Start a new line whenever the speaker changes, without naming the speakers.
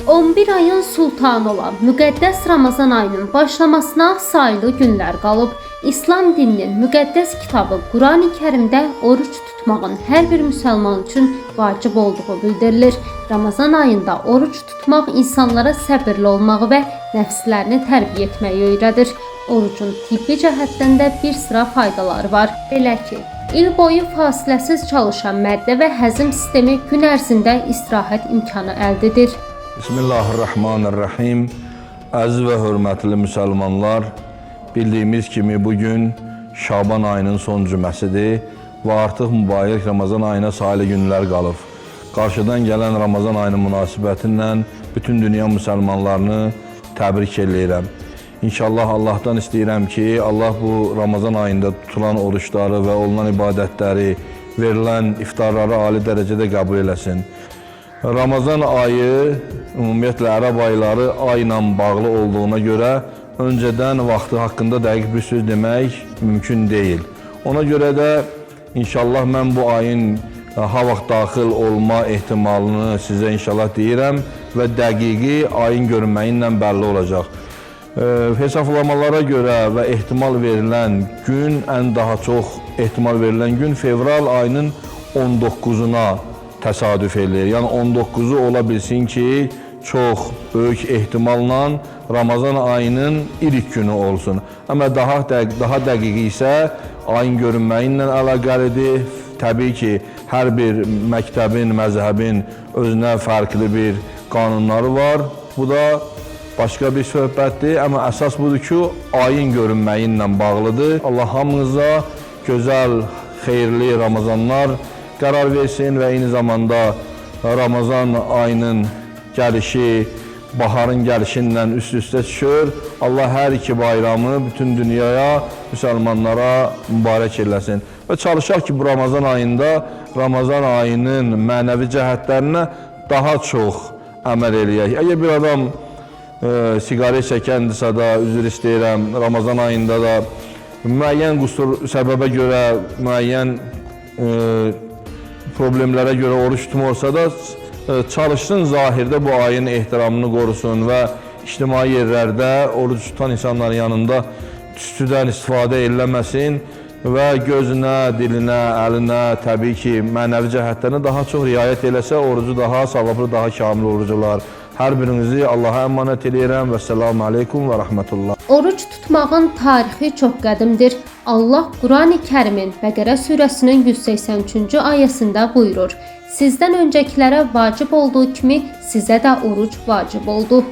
11 ayın sultanı olan müqəddəs Ramazan ayının başlamasına sayılı günlər qalıb. İslam dininin müqəddəs kitabı Qurani-Kərimdə oruç tutmağın hər bir müsəlman üçün vacib olduğu bildirilir. Ramazan ayında oruç tutmaq insanlara səbirli olmağı və nəfslərini tərbiyə etməyi öyrədir. Orucun tibbi cəhətdən də bir sıra faydaları var. Belə ki, il boyu fasiləsiz çalışan məddə və həzm sistemi gün ərzində istirahət imkanı əldə edir.
Bismillahirrahmanirrahim. Əziz və hörmətli müsəlmanlar, bildiyimiz kimi bugün Şaban ayının son cüməsidir və artıq mübarək Ramazan ayına sayılı günlər qalıb. Qarşıdan gələn Ramazan ayının münasibətilə bütün dünya müsəlmanlarını təbrik edirəm. İnşallah Allahdan istəyirəm ki, Allah bu Ramazan ayında tutulan oruçları və olunan ibadətləri, verilən iftarları ali dərəcədə qəbul eləsin. Ramazan ayı, ümumiyyətlə ərəb ayları ayla bağlı olduğuna görə öncədən vaxtı haqqında dəqiq bir söz demək mümkün deyil. Ona görə də inşallah mən bu ayın ha vaxt daxil olma ehtimalını sizə inşallah deyirəm və dəqiqi ayın görünməyi ilə bəlli olacaq. Hesablamalara görə və ehtimal verilən gün, ən daha çox ehtimal verilən gün fevral ayının 19-una təsadüf edir. Yəni 19-u ola bilsin ki, çox böyük ehtimalla Ramazan ayının ilk günü olsun. Amma daha dəqiq isə ayın görünməyi ilə əlaqəlidir. Təbii ki, hər bir məktəbin, məzhəbin özünə fərqli bir qanunları var. Bu da başqa bir söhbətdir. Amma əsas budur ki, ayın görünməyi ilə bağlıdır. Allah hamınıza gözəl, xeyirli Ramazanlar qərar versin və eyni zamanda Ramazan ayının gəlişi, baharın gəlişinlə üst-üstə düşür. Allah hər iki bayramı bütün dünyaya, müsəlmanlara mübarək eləsin. Və çalışaq ki, bu Ramazan ayında Ramazan ayının mənəvi cəhətlərinə daha çox əməl eləyək. Əgər bir adam siqaret çəkəndirsə da, üzr istəyirəm, Ramazan ayında da müəyyən qüsur səbəbə görə, müəyyən problemlərə görə oruç tutmursa da çalışsın zahirdə bu ayın ehtiramını qorusun və ictimai yerlərdə oruç tutan insanların yanında tüstüdən istifadə eləməsin və gözünə, dilinə, əlinə, təbii ki, mənəvi cəhətlərinə daha çox riayət eləsə, orucu daha savablı, daha kamil orucu olar. Hər birinizi Allaha əmanət edirəm və selamun aleykum və rəhmətullah.
Oruç tutmağın tarixi çox qədimdir. Allah Qurani-Kərimin Bəqərə surəsinin 183-cü ayəsində buyurur: Sizdən öncəkilərə vacib olduğu kimi sizə də oruc vacib oldu.